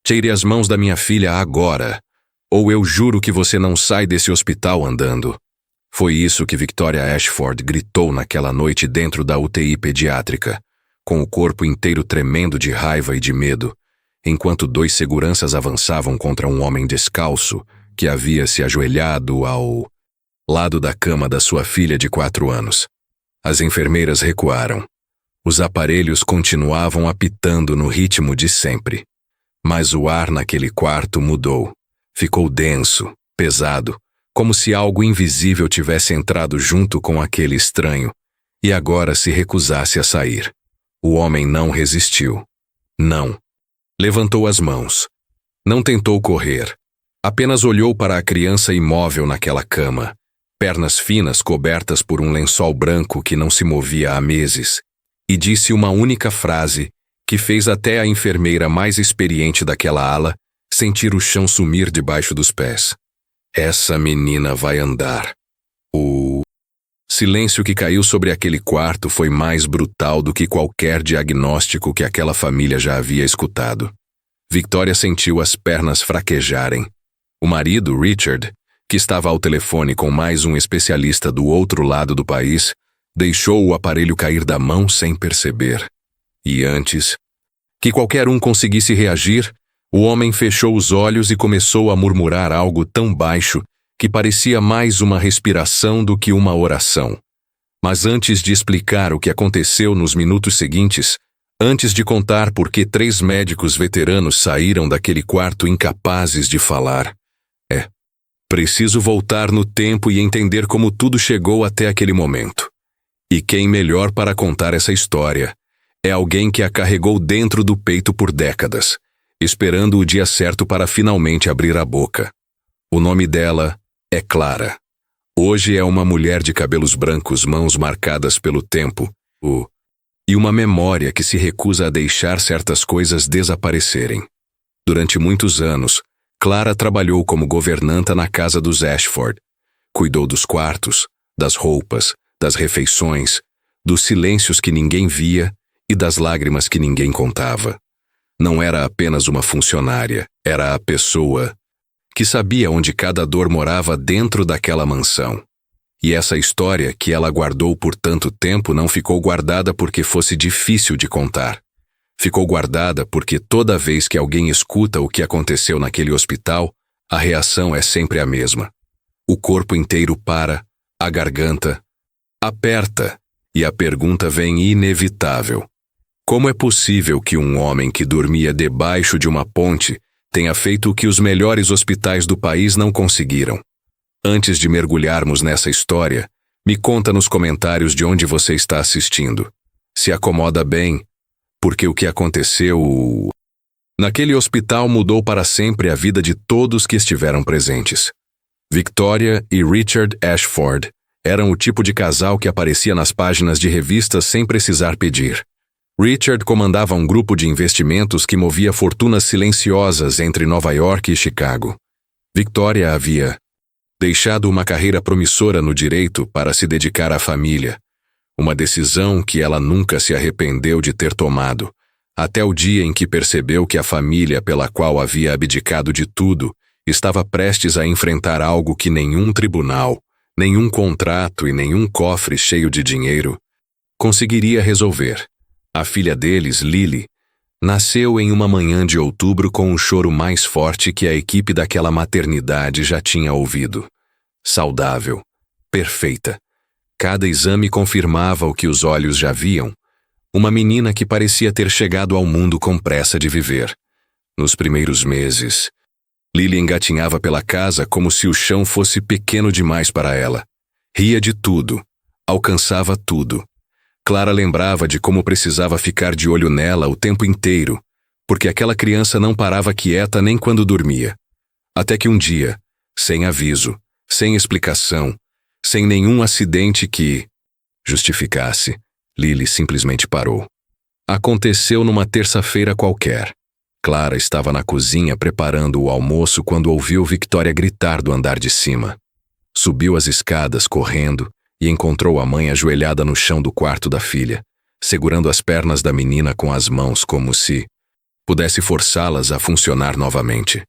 Tire as mãos da minha filha agora, ou eu juro que você não sai desse hospital andando. Foi isso que Victoria Ashford gritou naquela noite dentro da UTI pediátrica, com o corpo inteiro tremendo de raiva e de medo, enquanto 2 seguranças avançavam contra um homem descalço que havia se ajoelhado ao lado da cama da sua filha de 4 anos. As enfermeiras recuaram. Os aparelhos continuavam apitando no ritmo de sempre. Mas o ar naquele quarto mudou. Ficou denso, pesado, como se algo invisível tivesse entrado junto com aquele estranho, e agora se recusasse a sair. O homem não resistiu. Não. Levantou as mãos. Não tentou correr. Apenas olhou para a criança imóvel naquela cama, pernas finas cobertas por um lençol branco que não se movia há meses, e disse uma única frase que fez até a enfermeira mais experiente daquela ala sentir o chão sumir debaixo dos pés. Essa menina vai andar. O silêncio que caiu sobre aquele quarto foi mais brutal do que qualquer diagnóstico que aquela família já havia escutado. Victoria sentiu as pernas fraquejarem. O marido, Richard, que estava ao telefone com mais um especialista do outro lado do país, deixou o aparelho cair da mão sem perceber. E antes que qualquer um conseguisse reagir, o homem fechou os olhos e começou a murmurar algo tão baixo que parecia mais uma respiração do que uma oração. Mas antes de explicar o que aconteceu nos minutos seguintes, antes de contar por que 3 médicos veteranos saíram daquele quarto incapazes de falar, preciso voltar no tempo e entender como tudo chegou até aquele momento. E quem melhor para contar essa história é alguém que a carregou dentro do peito por décadas, esperando o dia certo para finalmente abrir a boca. O nome dela é Clara. Hoje é uma mulher de cabelos brancos, mãos marcadas pelo tempo, e uma memória que se recusa a deixar certas coisas desaparecerem. Durante muitos anos, Clara trabalhou como governanta na casa dos Ashford. Cuidou dos quartos, das roupas, das refeições, dos silêncios que ninguém via e das lágrimas que ninguém contava. Não era apenas uma funcionária, era a pessoa que sabia onde cada dor morava dentro daquela mansão. E essa história que ela guardou por tanto tempo não ficou guardada porque fosse difícil de contar. Ficou guardada porque toda vez que alguém escuta o que aconteceu naquele hospital, a reação é sempre a mesma. O corpo inteiro para, a garganta aperta, e a pergunta vem inevitável. Como é possível que um homem que dormia debaixo de uma ponte tenha feito o que os melhores hospitais do país não conseguiram? Antes de mergulharmos nessa história, me conta nos comentários de onde você está assistindo. Se acomoda bem, porque o que aconteceu naquele hospital mudou para sempre a vida de todos que estiveram presentes. Victoria e Richard Ashford eram o tipo de casal que aparecia nas páginas de revistas sem precisar pedir. Richard comandava um grupo de investimentos que movia fortunas silenciosas entre Nova York e Chicago. Victoria havia deixado uma carreira promissora no direito para se dedicar à família, uma decisão que ela nunca se arrependeu de ter tomado, até o dia em que percebeu que a família pela qual havia abdicado de tudo estava prestes a enfrentar algo que nenhum tribunal, nenhum contrato e nenhum cofre cheio de dinheiro conseguiria resolver. A filha deles, Lily, nasceu em uma manhã de outubro com o choro mais forte que a equipe daquela maternidade já tinha ouvido. Saudável, perfeita. Cada exame confirmava o que os olhos já viam. Uma menina que parecia ter chegado ao mundo com pressa de viver. Nos primeiros meses, Lily engatinhava pela casa como se o chão fosse pequeno demais para ela. Ria de tudo, alcançava tudo. Clara lembrava de como precisava ficar de olho nela o tempo inteiro, porque aquela criança não parava quieta nem quando dormia. Até que um dia, sem aviso, sem explicação, sem nenhum acidente que justificasse, Lily simplesmente parou. Aconteceu numa terça-feira qualquer. Clara estava na cozinha preparando o almoço quando ouviu Victoria gritar do andar de cima. Subiu as escadas correndo e encontrou a mãe ajoelhada no chão do quarto da filha, segurando as pernas da menina com as mãos como se pudesse forçá-las a funcionar novamente.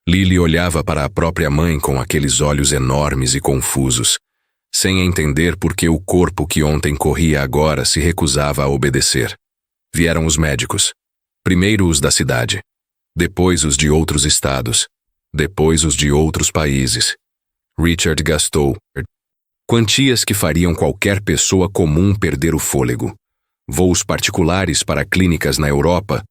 Lily olhava para a própria mãe com aqueles olhos enormes e confusos, sem entender por que o corpo que ontem corria agora se recusava a obedecer. Vieram os médicos. Primeiro os da cidade, depois os de outros estados, depois os de outros países. Richard gastou quantias que fariam qualquer pessoa comum perder o fôlego. Voos particulares para clínicas na Europa,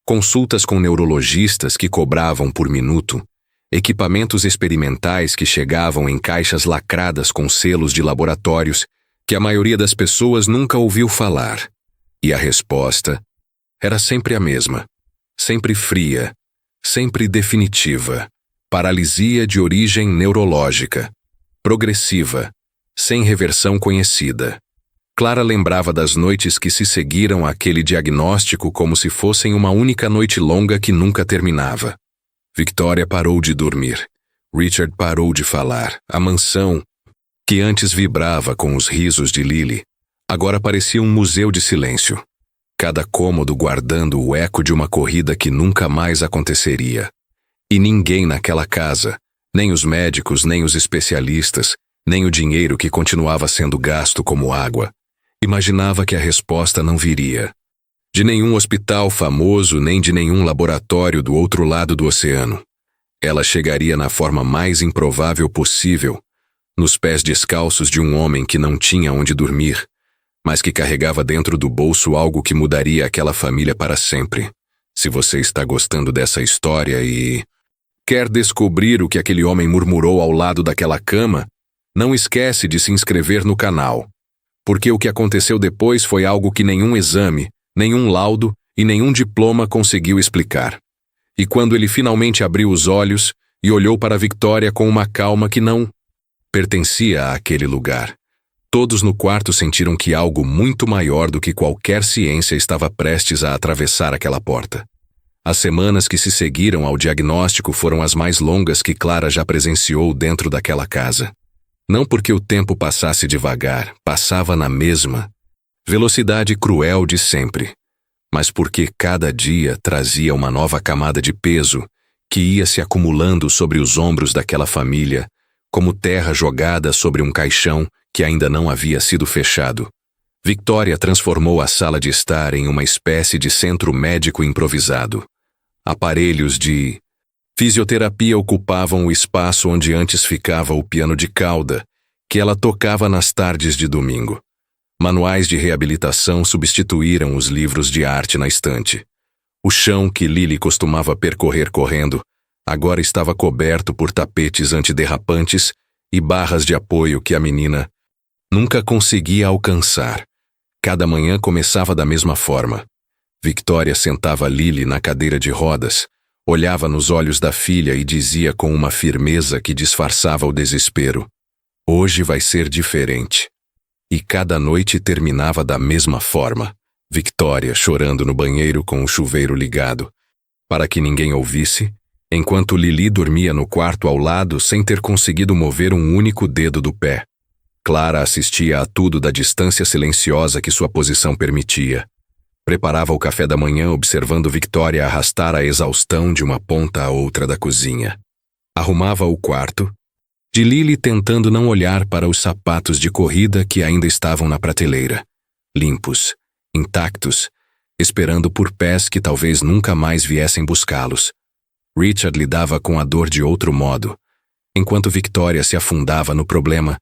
consultas com neurologistas que cobravam por minuto, equipamentos experimentais que chegavam em caixas lacradas com selos de laboratórios que a maioria das pessoas nunca ouviu falar. E a resposta era sempre a mesma, sempre fria, sempre definitiva. Paralisia de origem neurológica, progressiva, sem reversão conhecida. Clara lembrava das noites que se seguiram àquele diagnóstico como se fossem uma única noite longa que nunca terminava. Victoria parou de dormir. Richard parou de falar. A mansão, que antes vibrava com os risos de Lily, agora parecia um museu de silêncio. Cada cômodo guardando o eco de uma corrida que nunca mais aconteceria. E ninguém naquela casa, nem os médicos, nem os especialistas, nem o dinheiro que continuava sendo gasto como água, imaginava que a resposta não viria. De nenhum hospital famoso, nem de nenhum laboratório do outro lado do oceano. Ela chegaria na forma mais improvável possível, nos pés descalços de um homem que não tinha onde dormir, mas que carregava dentro do bolso algo que mudaria aquela família para sempre. Se você está gostando dessa história e quer descobrir o que aquele homem murmurou ao lado daquela cama, não esquece de se inscrever no canal, porque o que aconteceu depois foi algo que nenhum exame, nenhum laudo e nenhum diploma conseguiu explicar. E quando ele finalmente abriu os olhos e olhou para Victoria com uma calma que não pertencia àquele lugar, todos no quarto sentiram que algo muito maior do que qualquer ciência estava prestes a atravessar aquela porta. As semanas que se seguiram ao diagnóstico foram as mais longas que Clara já presenciou dentro daquela casa. Não porque o tempo passasse devagar, passava na mesma velocidade cruel de sempre, mas porque cada dia trazia uma nova camada de peso que ia se acumulando sobre os ombros daquela família, como terra jogada sobre um caixão que ainda não havia sido fechado. Victoria transformou a sala de estar em uma espécie de centro médico improvisado. Aparelhos de fisioterapia ocupavam o espaço onde antes ficava o piano de cauda, que ela tocava nas tardes de domingo. Manuais de reabilitação substituíram os livros de arte na estante. O chão que Lily costumava percorrer correndo agora estava coberto por tapetes antiderrapantes e barras de apoio que a menina nunca conseguia alcançar. Cada manhã começava da mesma forma. Victoria sentava Lily na cadeira de rodas, olhava nos olhos da filha e dizia com uma firmeza que disfarçava o desespero: "Hoje vai ser diferente." E cada noite terminava da mesma forma. Victoria chorando no banheiro com o chuveiro ligado, para que ninguém ouvisse, enquanto Lily dormia no quarto ao lado sem ter conseguido mover um único dedo do pé. Clara assistia a tudo da distância silenciosa que sua posição permitia. Preparava o café da manhã observando Victoria arrastar a exaustão de uma ponta à outra da cozinha. Arrumava o quarto, de Lily tentando não olhar para os sapatos de corrida que ainda estavam na prateleira, limpos, intactos, esperando por pés que talvez nunca mais viessem buscá-los. Richard lidava com a dor de outro modo. Enquanto Victoria se afundava no problema,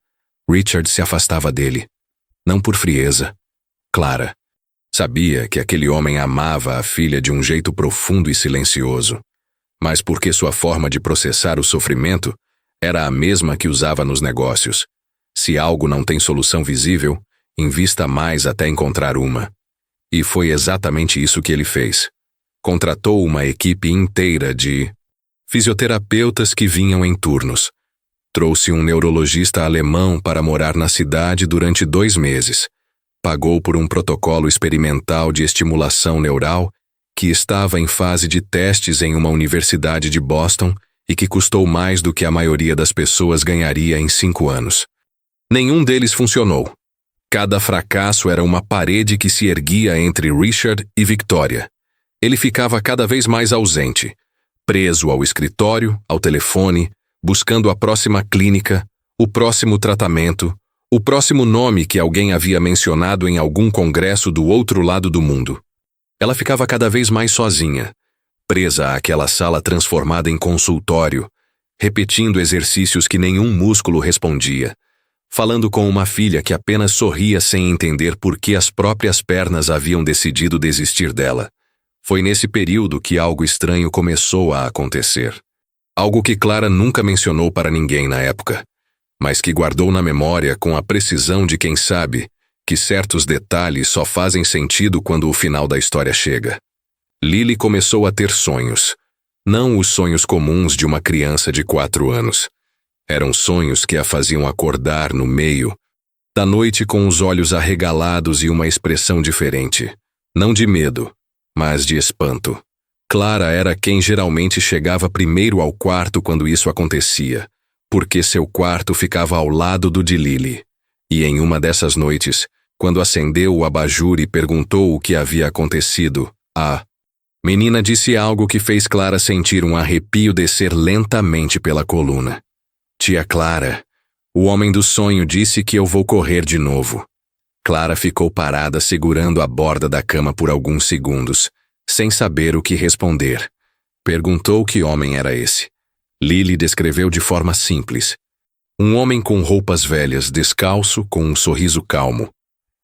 Richard se afastava dele. Não por frieza. Clara sabia que aquele homem amava a filha de um jeito profundo e silencioso, mas porque sua forma de processar o sofrimento era a mesma que usava nos negócios. Se algo não tem solução visível, invista mais até encontrar uma. E foi exatamente isso que ele fez. Contratou uma equipe inteira de fisioterapeutas que vinham em turnos. Trouxe um neurologista alemão para morar na cidade durante 2 meses. Pagou por um protocolo experimental de estimulação neural que estava em fase de testes em uma universidade de Boston e que custou mais do que a maioria das pessoas ganharia em 5 anos. Nenhum deles funcionou. Cada fracasso era uma parede que se erguia entre Richard e Victoria. Ele ficava cada vez mais ausente, preso ao escritório, ao telefone, buscando a próxima clínica, o próximo tratamento, o próximo nome que alguém havia mencionado em algum congresso do outro lado do mundo. Ela ficava cada vez mais sozinha, presa àquela sala transformada em consultório, repetindo exercícios que nenhum músculo respondia, falando com uma filha que apenas sorria sem entender por que as próprias pernas haviam decidido desistir dela. Foi nesse período que algo estranho começou a acontecer. Algo que Clara nunca mencionou para ninguém na época, mas que guardou na memória com a precisão de quem sabe que certos detalhes só fazem sentido quando o final da história chega. Lily começou a ter sonhos. Não os sonhos comuns de uma criança de 4 anos. Eram sonhos que a faziam acordar no meio da noite com os olhos arregalados e uma expressão diferente. Não de medo, mas de espanto. Clara era quem geralmente chegava primeiro ao quarto quando isso acontecia, porque seu quarto ficava ao lado do de Lily. E em uma dessas noites, quando acendeu o abajur e perguntou o que havia acontecido, a menina disse algo que fez Clara sentir um arrepio descer lentamente pela coluna. Tia Clara, o homem do sonho disse que eu vou correr de novo. Clara ficou parada segurando a borda da cama por alguns segundos, sem saber o que responder. Perguntou que homem era esse. Lily descreveu de forma simples. Um homem com roupas velhas, descalço, com um sorriso calmo.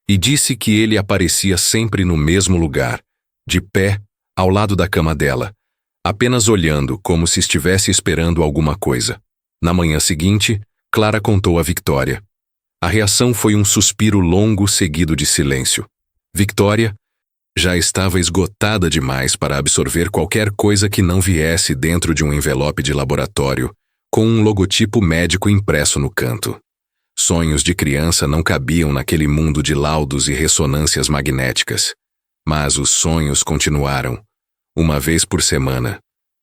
E disse que ele aparecia sempre no mesmo lugar, de pé, ao lado da cama dela, apenas olhando como se estivesse esperando alguma coisa. Na manhã seguinte, Clara contou a Victoria. A reação foi um suspiro longo seguido de silêncio. Victoria já estava esgotada demais para absorver qualquer coisa que não viesse dentro de um envelope de laboratório, com um logotipo médico impresso no canto. Sonhos de criança não cabiam naquele mundo de laudos e ressonâncias magnéticas. Mas os sonhos continuaram, uma vez por semana,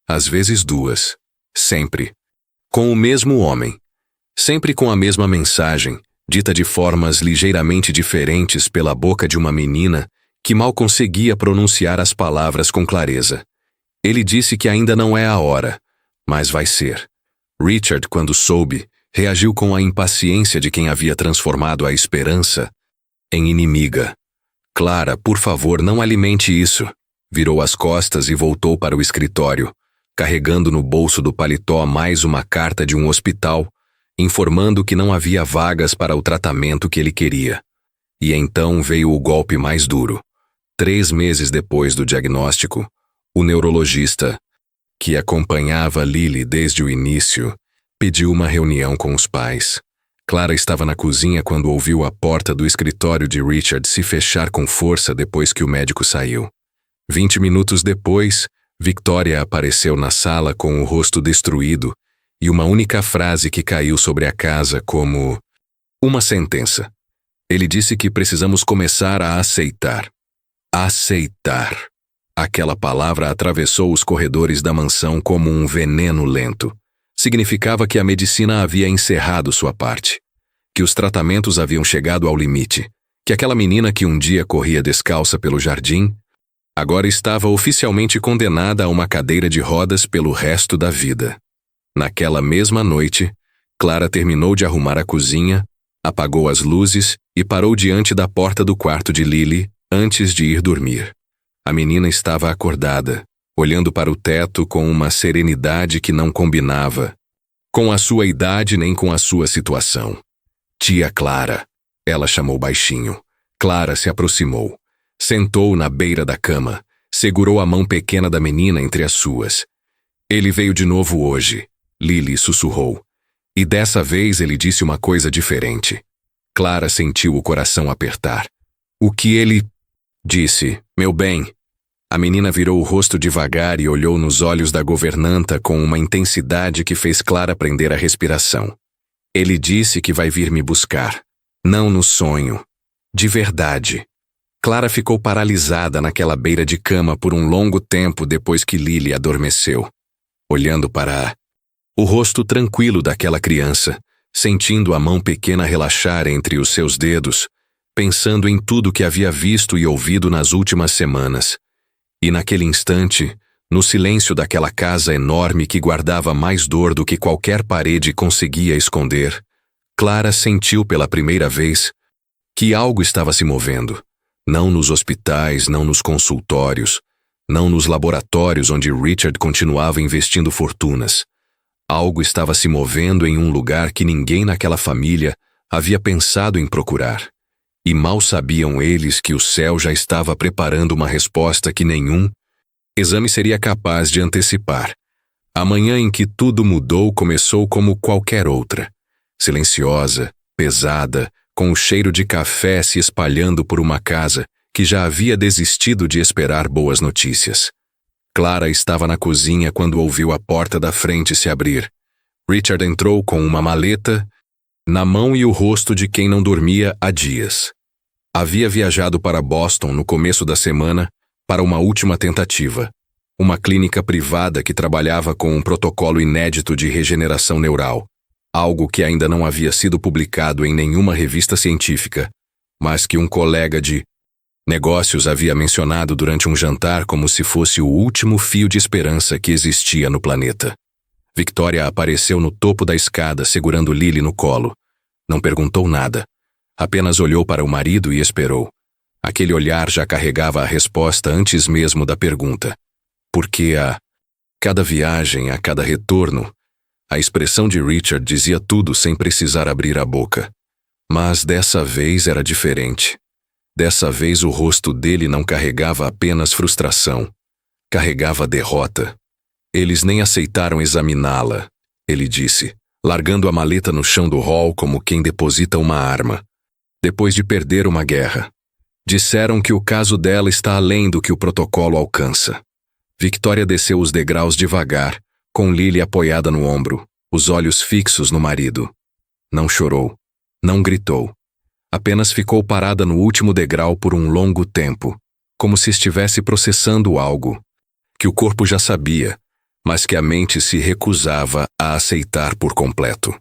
às vezes 2, sempre, com o mesmo homem, sempre com a mesma mensagem, dita de formas ligeiramente diferentes pela boca de uma menina que mal conseguia pronunciar as palavras com clareza. Ele disse que ainda não é a hora, mas vai ser. Richard, quando soube, reagiu com a impaciência de quem havia transformado a esperança em inimiga. Clara, por favor, não alimente isso. Virou as costas e voltou para o escritório, carregando no bolso do paletó mais uma carta de um hospital, informando que não havia vagas para o tratamento que ele queria. E então veio o golpe mais duro. 3 meses depois do diagnóstico, o neurologista, que acompanhava Lily desde o início, pediu uma reunião com os pais. Clara estava na cozinha quando ouviu a porta do escritório de Richard se fechar com força depois que o médico saiu. 20 minutos depois, Victoria apareceu na sala com o rosto destruído e uma única frase que caiu sobre a casa como uma sentença. Ele disse que precisamos começar a aceitar. Aceitar. Aquela palavra atravessou os corredores da mansão como um veneno lento. Significava que a medicina havia encerrado sua parte, que os tratamentos haviam chegado ao limite, que aquela menina que um dia corria descalça pelo jardim, agora estava oficialmente condenada a uma cadeira de rodas pelo resto da vida. Naquela mesma noite, Clara terminou de arrumar a cozinha, apagou as luzes e parou diante da porta do quarto de Lily antes de ir dormir. A menina estava acordada, olhando para o teto com uma serenidade que não combinava com a sua idade nem com a sua situação. Tia Clara, ela chamou baixinho. Clara se aproximou, sentou na beira da cama, segurou a mão pequena da menina entre as suas. Ele veio de novo hoje, Lily sussurrou. E dessa vez ele disse uma coisa diferente. Clara sentiu o coração apertar. O que ele disse, meu bem? A menina virou o rosto devagar e olhou nos olhos da governanta com uma intensidade que fez Clara prender a respiração. Ele disse que vai vir me buscar. Não no sonho. De verdade. Clara ficou paralisada naquela beira de cama por um longo tempo depois que Lily adormeceu, olhando para o rosto tranquilo daquela criança, sentindo a mão pequena relaxar entre os seus dedos, pensando em tudo que havia visto e ouvido nas últimas semanas. E naquele instante, no silêncio daquela casa enorme que guardava mais dor do que qualquer parede conseguia esconder, Clara sentiu pela primeira vez que algo estava se movendo. Não nos hospitais, não nos consultórios, não nos laboratórios onde Richard continuava investindo fortunas. Algo estava se movendo em um lugar que ninguém naquela família havia pensado em procurar. E mal sabiam eles que o céu já estava preparando uma resposta que nenhum exame seria capaz de antecipar. A manhã em que tudo mudou começou como qualquer outra. Silenciosa, pesada, com o cheiro de café se espalhando por uma casa que já havia desistido de esperar boas notícias. Clara estava na cozinha quando ouviu a porta da frente se abrir. Richard entrou com uma maleta na mão e o rosto de quem não dormia há dias. Havia viajado para Boston no começo da semana para uma última tentativa, uma clínica privada que trabalhava com um protocolo inédito de regeneração neural, algo que ainda não havia sido publicado em nenhuma revista científica, mas que um colega de negócios havia mencionado durante um jantar como se fosse o último fio de esperança que existia no planeta. Victoria apareceu no topo da escada segurando Lily no colo. Não perguntou nada. Apenas olhou para o marido e esperou. Aquele olhar já carregava a resposta antes mesmo da pergunta. Porque a cada viagem, a cada retorno, a expressão de Richard dizia tudo sem precisar abrir a boca. Mas dessa vez era diferente. Dessa vez o rosto dele não carregava apenas frustração. Carregava derrota. Eles nem aceitaram examiná-la, ele disse, largando a maleta no chão do hall como quem deposita uma arma. Depois de perder uma guerra. Disseram que o caso dela está além do que o protocolo alcança. Victoria desceu os degraus devagar, com Lily apoiada no ombro, os olhos fixos no marido. Não chorou. Não gritou. Apenas ficou parada no último degrau por um longo tempo, como se estivesse processando algo que o corpo já sabia, mas que a mente se recusava a aceitar por completo.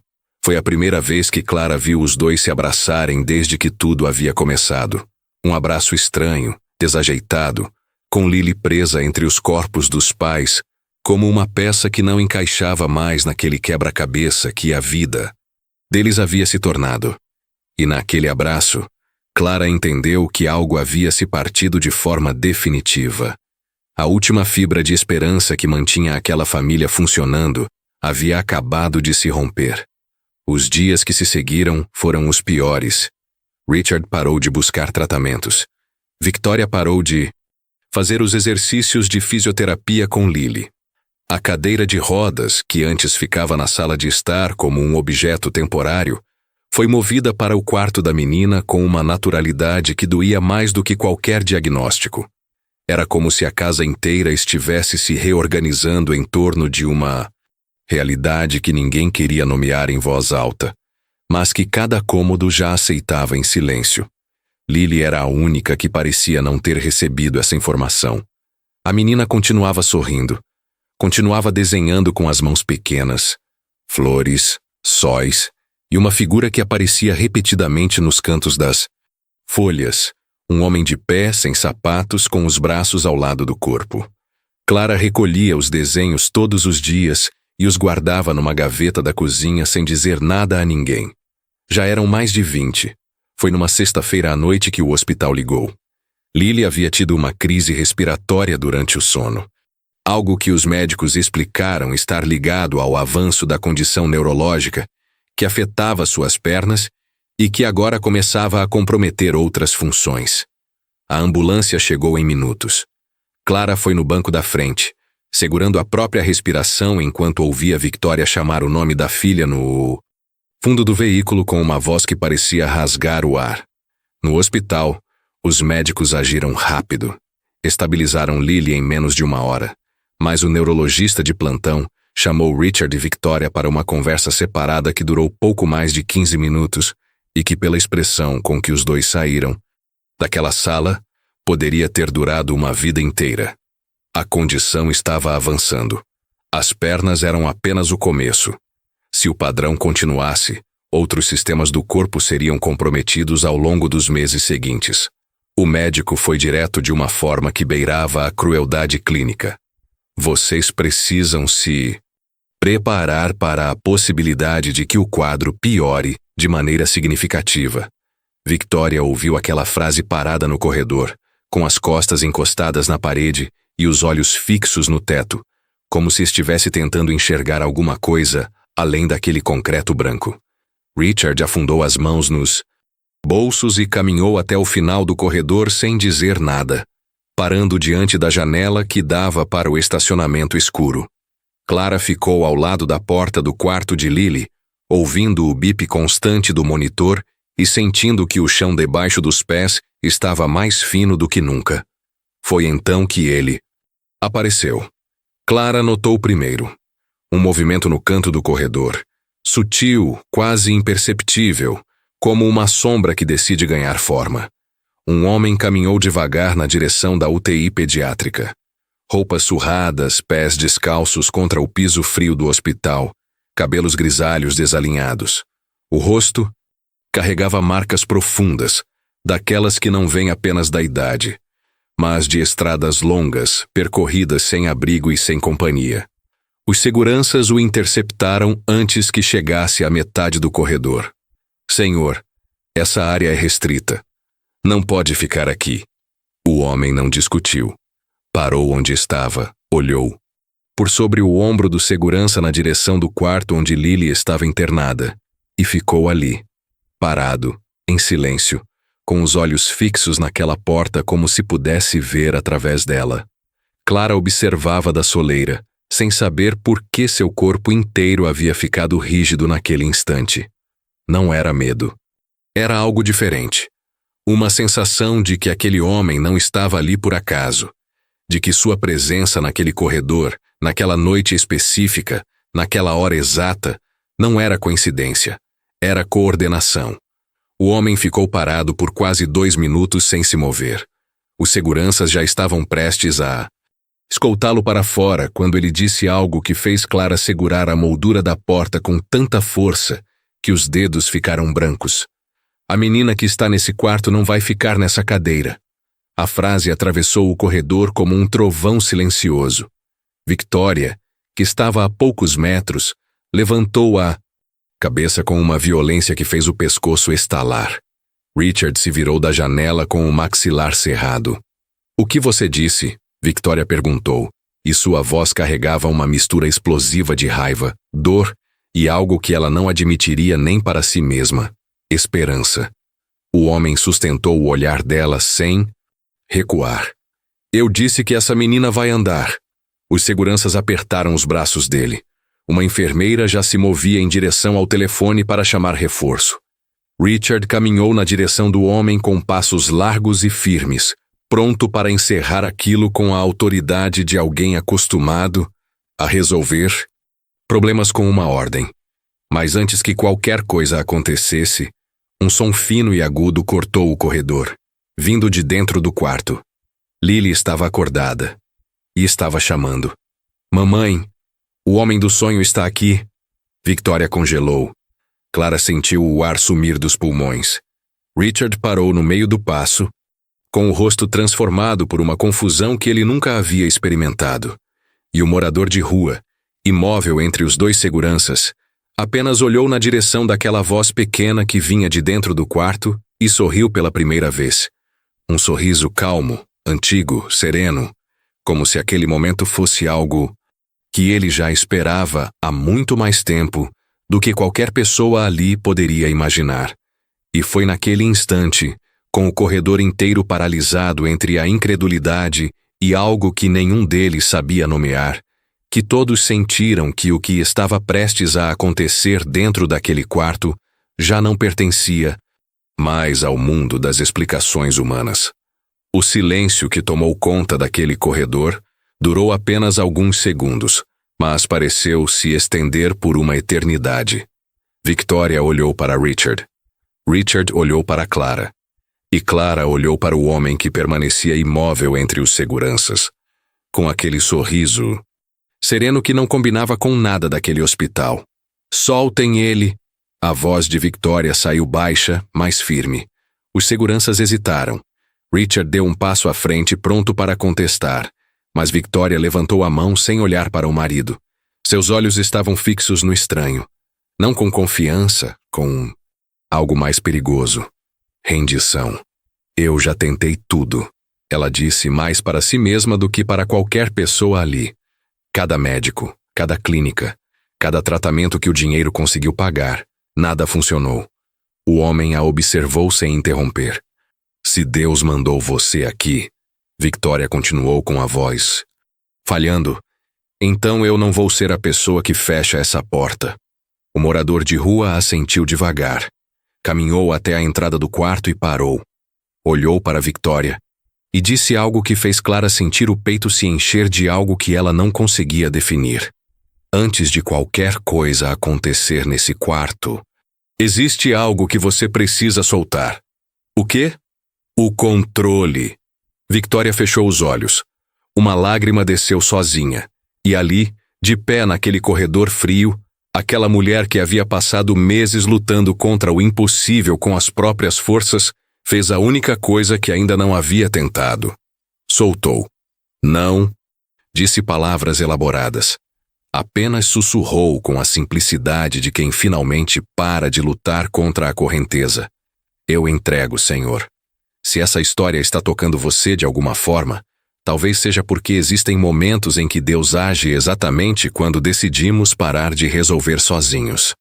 Foi a primeira vez que Clara viu os dois se abraçarem desde que tudo havia começado. Um abraço estranho, desajeitado, com Lily presa entre os corpos dos pais, como uma peça que não encaixava mais naquele quebra-cabeça que a vida deles havia se tornado. E naquele abraço, Clara entendeu que algo havia se partido de forma definitiva. A última fibra de esperança que mantinha aquela família funcionando havia acabado de se romper. Os dias que se seguiram foram os piores. Richard parou de buscar tratamentos. Victoria parou de fazer os exercícios de fisioterapia com Lily. A cadeira de rodas, que antes ficava na sala de estar como um objeto temporário, foi movida para o quarto da menina com uma naturalidade que doía mais do que qualquer diagnóstico. Era como se a casa inteira estivesse se reorganizando em torno de uma realidade que ninguém queria nomear em voz alta, mas que cada cômodo já aceitava em silêncio. Lily era a única que parecia não ter recebido essa informação. A menina continuava sorrindo. Continuava desenhando com as mãos pequenas, flores, sóis e uma figura que aparecia repetidamente nos cantos das folhas, um homem de pé, sem sapatos, com os braços ao lado do corpo. Clara recolhia os desenhos todos os dias e os guardava numa gaveta da cozinha sem dizer nada a ninguém. Já eram mais de 20. Foi numa sexta-feira à noite que o hospital ligou. Lily havia tido uma crise respiratória durante o sono. Algo que os médicos explicaram estar ligado ao avanço da condição neurológica que afetava suas pernas e que agora começava a comprometer outras funções. A ambulância chegou em minutos. Clara foi no banco da frente, segurando a própria respiração enquanto ouvia Victoria chamar o nome da filha no fundo do veículo com uma voz que parecia rasgar o ar. No hospital, os médicos agiram rápido. Estabilizaram Lily em menos de 1 hora. Mas o neurologista de plantão chamou Richard e Victoria para uma conversa separada que durou pouco mais de 15 minutos e que, pela expressão com que os dois saíram daquela sala, poderia ter durado uma vida inteira. A condição estava avançando. As pernas eram apenas o começo. Se o padrão continuasse, outros sistemas do corpo seriam comprometidos ao longo dos meses seguintes. O médico foi direto de uma forma que beirava a crueldade clínica. Vocês precisam se preparar para a possibilidade de que o quadro piore de maneira significativa. Victoria ouviu aquela frase parada no corredor, com as costas encostadas na parede e os olhos fixos no teto, como se estivesse tentando enxergar alguma coisa além daquele concreto branco. Richard afundou as mãos nos bolsos e caminhou até o final do corredor sem dizer nada, parando diante da janela que dava para o estacionamento escuro. Clara ficou ao lado da porta do quarto de Lily, ouvindo o bip constante do monitor e sentindo que o chão debaixo dos pés estava mais fino do que nunca. Foi então que ele apareceu. Clara notou primeiro um movimento no canto do corredor, sutil, quase imperceptível, como uma sombra que decide ganhar forma. Um homem caminhou devagar na direção da UTI pediátrica. Roupas surradas, pés descalços contra o piso frio do hospital, cabelos grisalhos desalinhados. O rosto carregava marcas profundas, daquelas que não vêm apenas da idade, mas de estradas longas, percorridas sem abrigo e sem companhia. Os seguranças o interceptaram antes que chegasse à metade do corredor. Senhor, essa área é restrita. Não pode ficar aqui. O homem não discutiu. Parou onde estava, olhou. Por sobre o ombro do segurança na direção do quarto onde Lily estava internada, e ficou ali, parado, em silêncio, com os olhos fixos naquela porta como se pudesse ver através dela. Clara observava da soleira, sem saber por que seu corpo inteiro havia ficado rígido naquele instante. Não era medo. Era algo diferente. Uma sensação de que aquele homem não estava ali por acaso, de que sua presença naquele corredor, naquela noite específica, naquela hora exata, não era coincidência, era coordenação. O homem ficou parado por quase 2 minutos sem se mover. Os seguranças já estavam prestes a escoltá-lo para fora quando ele disse algo que fez Clara segurar a moldura da porta com tanta força que os dedos ficaram brancos. A menina que está nesse quarto não vai ficar nessa cadeira. A frase atravessou o corredor como um trovão silencioso. Victoria, que estava a poucos metros, levantou a cabeça com uma violência que fez o pescoço estalar. Richard se virou da janela com o maxilar cerrado. "O que você disse?" Victoria perguntou, e sua voz carregava uma mistura explosiva de raiva, dor e algo que ela não admitiria nem para si mesma: esperança. O homem sustentou o olhar dela sem recuar. "Eu disse que essa menina vai andar." Os seguranças apertaram os braços dele. Uma enfermeira já se movia em direção ao telefone para chamar reforço. Richard caminhou na direção do homem com passos largos e firmes, pronto para encerrar aquilo com a autoridade de alguém acostumado a resolver problemas com uma ordem. Mas antes que qualquer coisa acontecesse, um som fino e agudo cortou o corredor, vindo de dentro do quarto. Lily estava acordada e estava chamando. "Mamãe, o homem do sonho está aqui." Victoria congelou. Clara sentiu o ar sumir dos pulmões. Richard parou no meio do passo, com o rosto transformado por uma confusão que ele nunca havia experimentado. E o morador de rua, imóvel entre os 2 seguranças, apenas olhou na direção daquela voz pequena que vinha de dentro do quarto e sorriu pela primeira vez. Um sorriso calmo, antigo, sereno, como se aquele momento fosse algo que ele já esperava há muito mais tempo do que qualquer pessoa ali poderia imaginar. E foi naquele instante, com o corredor inteiro paralisado entre a incredulidade e algo que nenhum deles sabia nomear, que todos sentiram que o que estava prestes a acontecer dentro daquele quarto já não pertencia mais ao mundo das explicações humanas. O silêncio que tomou conta daquele corredor durou apenas alguns segundos, mas pareceu se estender por uma eternidade. Victoria olhou para Richard. Richard olhou para Clara. E Clara olhou para o homem que permanecia imóvel entre os seguranças, com aquele sorriso sereno que não combinava com nada daquele hospital. "Soltem ele!" A voz de Victoria saiu baixa, mas firme. Os seguranças hesitaram. Richard deu um passo à frente, pronto para contestar, mas Victoria levantou a mão sem olhar para o marido. Seus olhos estavam fixos no estranho. Não com confiança, com algo mais perigoso. Rendição. Eu já tentei tudo, ela disse, mais para si mesma do que para qualquer pessoa ali. Cada médico, cada clínica, cada tratamento que o dinheiro conseguiu pagar, nada funcionou. O homem a observou sem interromper. Se Deus mandou você aqui, Victoria continuou com a voz falhando, então eu não vou ser a pessoa que fecha essa porta. O morador de rua assentiu devagar. Caminhou até a entrada do quarto e parou. Olhou para Victoria e disse algo que fez Clara sentir o peito se encher de algo que ela não conseguia definir. Antes de qualquer coisa acontecer nesse quarto, existe algo que você precisa soltar. O quê? O controle. Victoria fechou os olhos. Uma lágrima desceu sozinha. E ali, de pé naquele corredor frio, aquela mulher que havia passado meses lutando contra o impossível com as próprias forças, fez a única coisa que ainda não havia tentado. Soltou. Não. Disse palavras elaboradas. Apenas sussurrou com a simplicidade de quem finalmente para de lutar contra a correnteza. Eu entrego, Senhor. Se essa história está tocando você de alguma forma, talvez seja porque existem momentos em que Deus age exatamente quando decidimos parar de resolver sozinhos.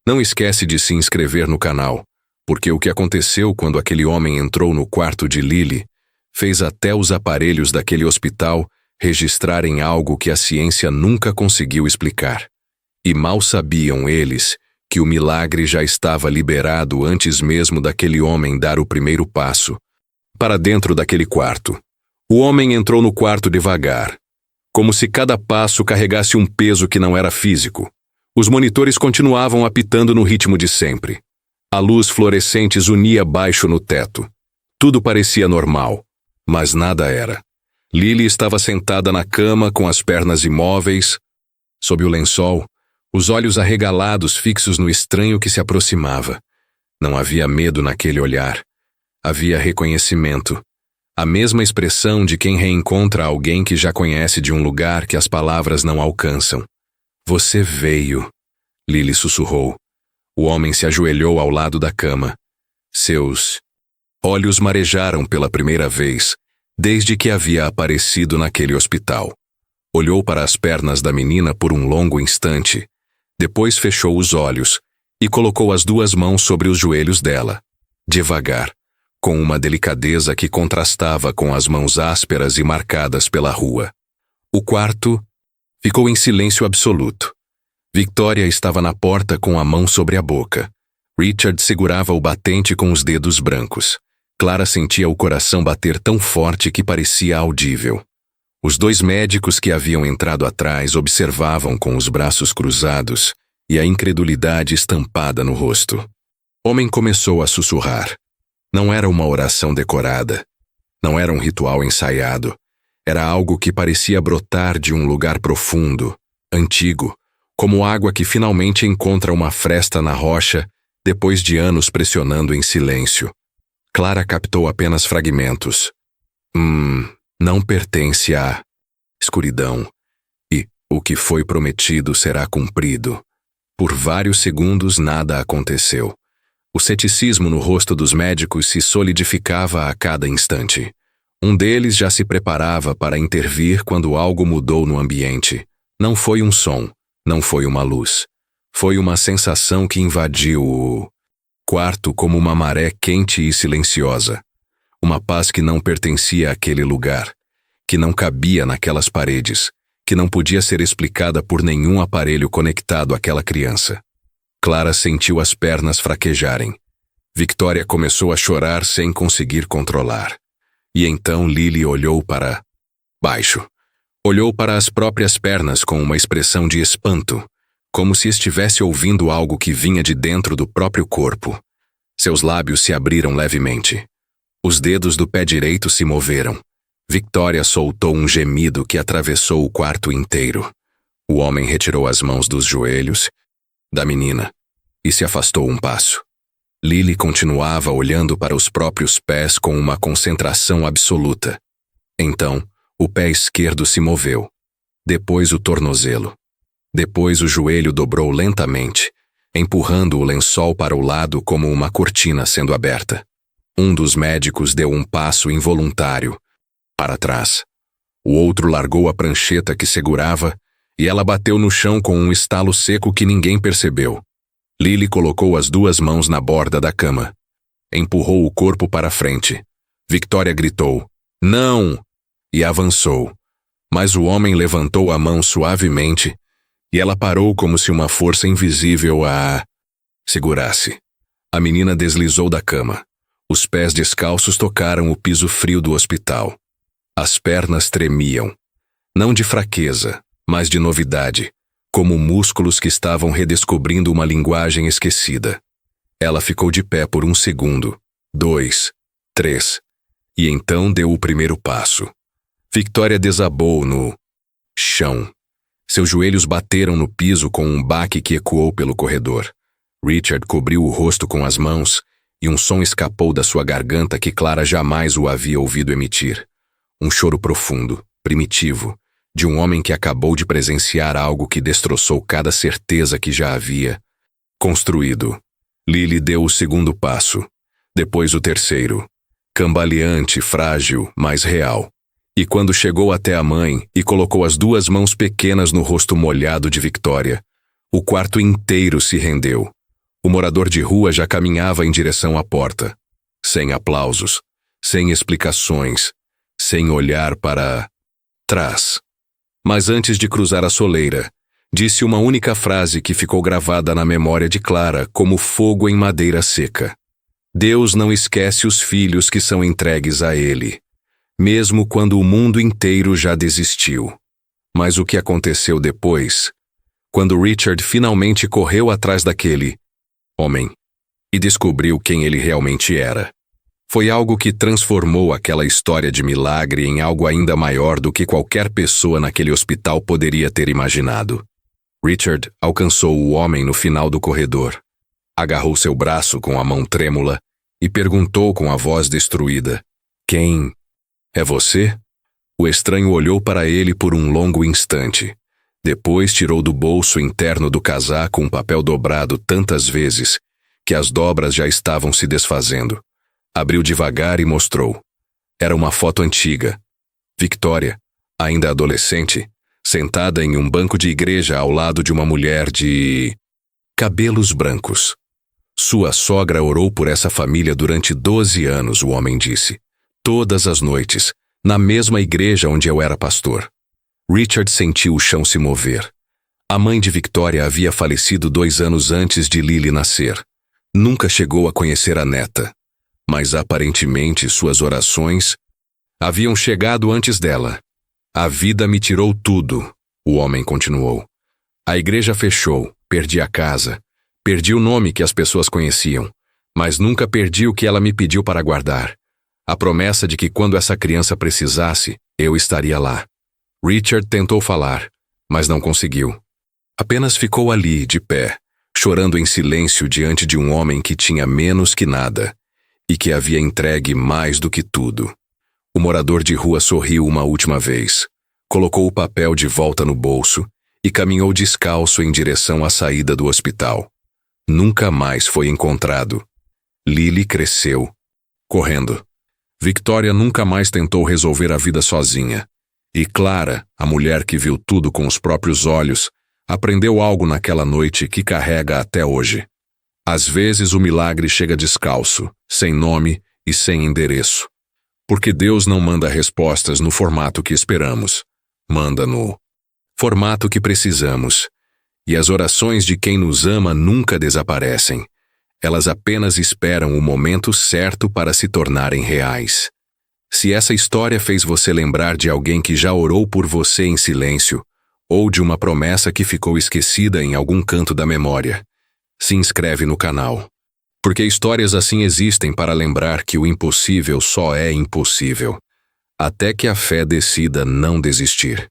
Não esquece de se inscrever no canal, porque o que aconteceu quando aquele homem entrou no quarto de Lily fez até os aparelhos daquele hospital registrarem algo que a ciência nunca conseguiu explicar. E mal sabiam eles que o milagre já estava liberado antes mesmo daquele homem dar o primeiro passo. Para dentro daquele quarto. O homem entrou no quarto devagar, como se cada passo carregasse um peso que não era físico. Os monitores continuavam apitando no ritmo de sempre. A luz fluorescente zunia baixo no teto. Tudo parecia normal, mas nada era. Lily estava sentada na cama com as pernas imóveis, sob o lençol, os olhos arregalados fixos no estranho que se aproximava. Não havia medo naquele olhar. Havia reconhecimento. A mesma expressão de quem reencontra alguém que já conhece de um lugar que as palavras não alcançam. Você veio, Lily sussurrou. O homem se ajoelhou ao lado da cama. Seus olhos marejaram pela primeira vez, desde que havia aparecido naquele hospital. Olhou para as pernas da menina por um longo instante. Depois fechou os olhos e colocou as duas mãos sobre os joelhos dela. Devagar. Com uma delicadeza que contrastava com as mãos ásperas e marcadas pela rua. O quarto ficou em silêncio absoluto. Victoria estava na porta com a mão sobre a boca. Richard segurava o batente com os dedos brancos. Clara sentia o coração bater tão forte que parecia audível. Os dois médicos que haviam entrado atrás observavam com os braços cruzados e a incredulidade estampada no rosto. O homem começou a sussurrar. Não era uma oração decorada. Não era um ritual ensaiado. Era algo que parecia brotar de um lugar profundo, antigo, como água que finalmente encontra uma fresta na rocha depois de anos pressionando em silêncio. Clara captou apenas fragmentos. Não pertence à escuridão. E o que foi prometido será cumprido. Por vários segundos nada aconteceu. O ceticismo no rosto dos médicos se solidificava a cada instante. Um deles já se preparava para intervir quando algo mudou no ambiente. Não foi um som, não foi uma luz. Foi uma sensação que invadiu o quarto como uma maré quente e silenciosa. Uma paz que não pertencia àquele lugar, que não cabia naquelas paredes, que não podia ser explicada por nenhum aparelho conectado àquela criança. Clara sentiu as pernas fraquejarem. Victoria começou a chorar sem conseguir controlar. E então Lily olhou para baixo. Olhou para as próprias pernas com uma expressão de espanto, como se estivesse ouvindo algo que vinha de dentro do próprio corpo. Seus lábios se abriram levemente. Os dedos do pé direito se moveram. Victoria soltou um gemido que atravessou o quarto inteiro. O homem retirou as mãos dos joelhos da menina e se afastou um passo. Lily continuava olhando para os próprios pés com uma concentração absoluta. Então, o pé esquerdo se moveu. Depois o tornozelo. Depois o joelho dobrou lentamente, empurrando o lençol para o lado como uma cortina sendo aberta. Um dos médicos deu um passo involuntário para trás. O outro largou a prancheta que segurava e ela bateu no chão com um estalo seco que ninguém percebeu. Lily colocou as duas mãos na borda da cama. Empurrou o corpo para frente. Victoria gritou, "Não!" e avançou. Mas o homem levantou a mão suavemente e ela parou como se uma força invisível a segurasse. A menina deslizou da cama. Os pés descalços tocaram o piso frio do hospital. As pernas tremiam. Não de fraqueza, mas de novidade, como músculos que estavam redescobrindo uma linguagem esquecida. Ela ficou de pé por 1 segundo, 2, 3, e então deu o primeiro passo. Victoria desabou no chão. Seus joelhos bateram no piso com um baque que ecoou pelo corredor. Richard cobriu o rosto com as mãos e um som escapou da sua garganta que Clara jamais o havia ouvido emitir. Um choro profundo, primitivo, de um homem que acabou de presenciar algo que destroçou cada certeza que já havia construído. Lily deu o segundo passo, depois o terceiro, cambaleante, frágil, mas real. E quando chegou até a mãe e colocou as duas mãos pequenas no rosto molhado de Victoria, o quarto inteiro se rendeu. O morador de rua já caminhava em direção à porta, sem aplausos, sem explicações, sem olhar para trás. Mas antes de cruzar a soleira, disse uma única frase que ficou gravada na memória de Clara como fogo em madeira seca. Deus não esquece os filhos que são entregues a Ele, mesmo quando o mundo inteiro já desistiu. Mas o que aconteceu depois, quando Richard finalmente correu atrás daquele homem e descobriu quem ele realmente era, foi algo que transformou aquela história de milagre em algo ainda maior do que qualquer pessoa naquele hospital poderia ter imaginado. Richard alcançou o homem no final do corredor, agarrou seu braço com a mão trêmula e perguntou com a voz destruída, "Quem é você?" O estranho olhou para ele por um longo instante. Depois tirou do bolso interno do casaco um papel dobrado tantas vezes que as dobras já estavam se desfazendo. Abriu devagar e mostrou. Era uma foto antiga. Victoria, ainda adolescente, sentada em um banco de igreja ao lado de uma mulher de cabelos brancos. Sua sogra orou por essa família durante 12 anos, o homem disse. Todas as noites, na mesma igreja onde eu era pastor. Richard sentiu o chão se mover. A mãe de Victoria havia falecido 2 anos antes de Lily nascer. Nunca chegou a conhecer a neta, mas aparentemente suas orações haviam chegado antes dela. A vida me tirou tudo, o homem continuou. A igreja fechou, perdi a casa, perdi o nome que as pessoas conheciam, mas nunca perdi o que ela me pediu para guardar. A promessa de que quando essa criança precisasse, eu estaria lá. Richard tentou falar, mas não conseguiu. Apenas ficou ali, de pé, chorando em silêncio diante de um homem que tinha menos que nada e que havia entregue mais do que tudo. O morador de rua sorriu uma última vez, colocou o papel de volta no bolso e caminhou descalço em direção à saída do hospital. Nunca mais foi encontrado. Lily cresceu, correndo. Victoria nunca mais tentou resolver a vida sozinha. E Clara, a mulher que viu tudo com os próprios olhos, aprendeu algo naquela noite que carrega até hoje. Às vezes o milagre chega descalço, sem nome e sem endereço. Porque Deus não manda respostas no formato que esperamos. Manda no formato que precisamos. E as orações de quem nos ama nunca desaparecem. Elas apenas esperam o momento certo para se tornarem reais. Se essa história fez você lembrar de alguém que já orou por você em silêncio, ou de uma promessa que ficou esquecida em algum canto da memória, se inscreve no canal. Porque histórias assim existem para lembrar que o impossível só é impossível, até que a fé decida não desistir.